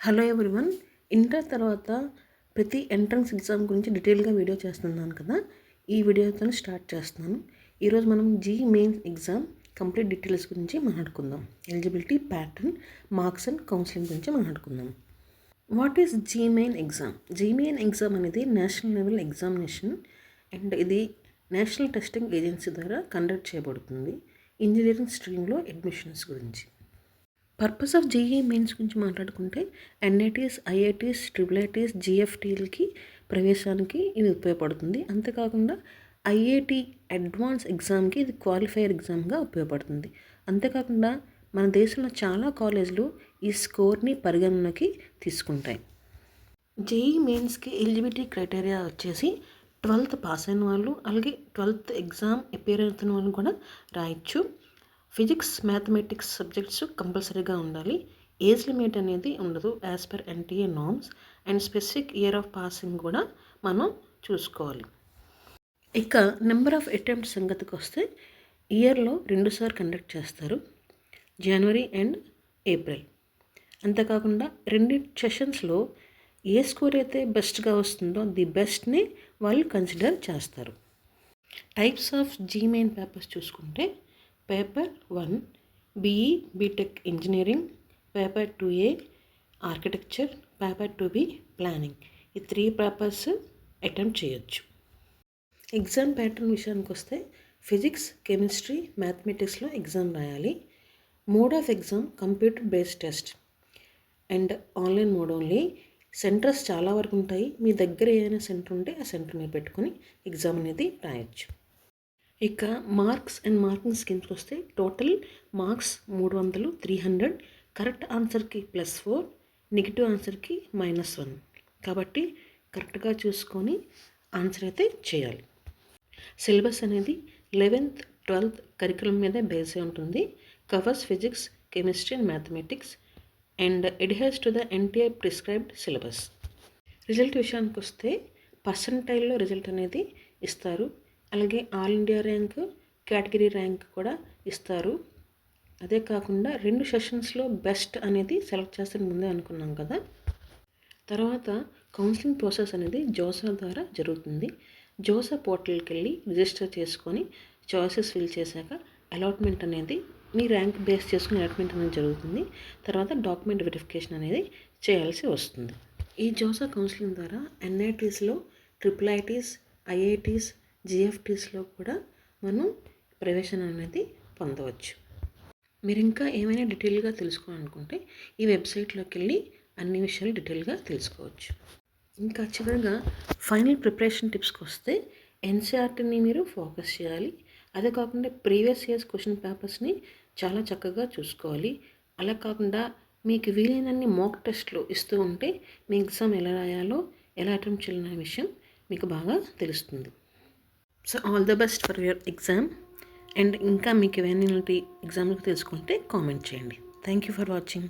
Hello everyone. Inter తర్వాత ప్రతి entrance exam గురించి డీటెయిల్గా వీడియో చేస్తున్నాను కదా. ఈ వీడియోతో స్టార్ట్ చేస్తున్నాను. ఈరోజు మనం మెయిన్స్ ఎగ్జామ్ కంప్లీట్ డీటెయిల్స్ గురించి మాట్లాడుకుందాం. Eligibility, pattern, marks and counselling గురించి మాట్లాడుకుందాం. What is main exam? Main exam అనేది నేషనల్ లెవెల్ ఎగ్జామినేషన్ అండ్ ఇది నేషనల్ టెస్టింగ్ ఏజెన్సీ ద్వారా కండక్ట్ చేయబడుతుంది. ఇంజనీరింగ్ స్ట్రీమ్లో అడ్మిషన్స్ గురించి. పర్పస్ ఆఫ్ మెయిన్స్ గురించి మాట్లాడుకుంటే ఎన్ఐటీస్, ఐఐటీస్, ట్రిపుల్ జిఎఫ్టీలకి ప్రవేశానికి ఇది ఉపయోగపడుతుంది. అంతేకాకుండా ఐఐటి అడ్వాన్స్ ఎగ్జామ్కి ఇది క్వాలిఫైయర్ ఎగ్జామ్గా ఉపయోగపడుతుంది. అంతేకాకుండా మన దేశంలో చాలా కాలేజీలు ఈ స్కోర్ని పరిగణనకి తీసుకుంటాయి. మెయిన్స్కి ఎలిజిబిలిటీ క్రైటీరియా వచ్చేసి 12th పాస్ అయిన వాళ్ళు, అలాగే 12th ఎగ్జామ్ అపేర్ అవుతున్న వాళ్ళు కూడా రాయొచ్చు. ఫిజిక్స్, మ్యాథమెటిక్స్ సబ్జెక్ట్స్ కంపల్సరీగా ఉండాలి. ఏజ్ లిమిట్ అనేది ఉండదు as per NTA norms. And specific year of passing కూడా మనం చూసుకోవాలి. ఇక నెంబర్ ఆఫ్ అటెంప్ట్స్ సంగతికి వస్తే ఇయర్లో 2 సార్లు కండక్ట్ చేస్తారు, జనవరి అండ్ ఏప్రిల్. అంతేకాకుండా 2 సెషన్స్లో ఏ స్కోర్ అయితే బెస్ట్గా వస్తుందో ది బెస్ట్ని వాళ్ళు కన్సిడర్ చేస్తారు. టైప్స్ ఆఫ్ మెయిన్ పేపర్స్ చూసుకుంటే paper 1 BE BTech engineering, paper 2A architecture, paper 2B planning. ఈ 3 పేపర్స్ అటెంప్ట్ చేయొచ్చు. ఎగ్జామ్ ప్యాటర్న్ విషయానికి వస్తే ఫిజిక్స్, కెమిస్ట్రీ, మ్యాథమెటిక్స్లో ఎగ్జామ్ రాయాలి. Mode of exam computer based test and online mode only. Centres చాలా వరకు ఉంటాయి. మీ దగ్గర ఏదైనా సెంటర్ ఉంటే ఆ సెంటర్ మీద పెట్టుకొని ఎగ్జామ్ అనేది రాయొచ్చు. ఇక మార్క్స్ అండ్ మార్కింగ్ స్కీమ్స్కి వస్తే టోటల్ మార్క్స్ 300, 300. కరెక్ట్ ఆన్సర్కి +4, నెగిటివ్ ఆన్సర్కి -1. కాబట్టి కరెక్ట్గా చూసుకొని ఆన్సర్ అయితే చేయాలి. సిలబస్ అనేది 11th, 12th కరికులం మీద బేస్ అయి ఉంటుంది. Covers physics, chemistry and mathematics and adheres to the NTA prescribed syllabus. Result విషయానికి వస్తే పర్సంటైల్లో రిజల్ట్ అనేది ఇస్తారు. అలాగే all India rank, category rank కూడా ఇస్తారు. అదే కాకుండా 2 సెషన్స్లో బెస్ట్ అనేది సెలెక్ట్ చేస్తారని ముందే అనుకున్నాం కదా. తర్వాత కౌన్సిలింగ్ ప్రాసెస్ అనేది జోసా ద్వారా జరుగుతుంది. జోసా పోర్టల్కి వెళ్ళి రిజిస్టర్ చేసుకొని చాయిసెస్ ఫిల్ చేశాక అలాట్మెంట్ అనేది మీ ర్యాంక్ బేస్ చేసుకుని అలాట్మెంట్ అనేది జరుగుతుంది. తర్వాత డాక్యుమెంట్ వెరిఫికేషన్ అనేది చేయాల్సి వస్తుంది. ఈ జోసా కౌన్సిలింగ్ ద్వారా ఎన్ఐటీస్లో, ట్రిపుల్ ఐటీస్, ఐఐటీస్, జిఎఫ్టీస్లో కూడా మనం ప్రవేశం అనేది పొందవచ్చు. మీరు ఇంకా ఏమైనా డీటెయిల్గా తెలుసుకోవాలనుకుంటే ఈ వెబ్సైట్లోకి వెళ్ళి అన్ని విషయాలు డీటెయిల్గా తెలుసుకోవచ్చు. ఇంకా చివరిగా ఫైనల్ ప్రిపరేషన్ టిప్స్కి వస్తే ఎన్సీఆర్టీని మీరు ఫోకస్ చేయాలి. అదే కాకుండా ప్రీవియస్ ఇయర్స్ క్వశ్చన్ పేపర్స్ని చాలా చక్కగా చూసుకోవాలి. అలా కాకుండా మీకు వీలైనన్ని మాక్ టెస్ట్లు ఇస్తూ ఉంటే మీ ఎగ్జామ్ ఎలా రాయాలో, ఎలా అటెంప్ట్ చేయాలనే విషయం మీకు బాగా తెలుస్తుంది. So all the best for your exam. And ఇంకా మీకు ఏమైనా ఎగ్జామ్కి తెలుసుకుంటే కామెంట్ చేయండి. Thank you for watching.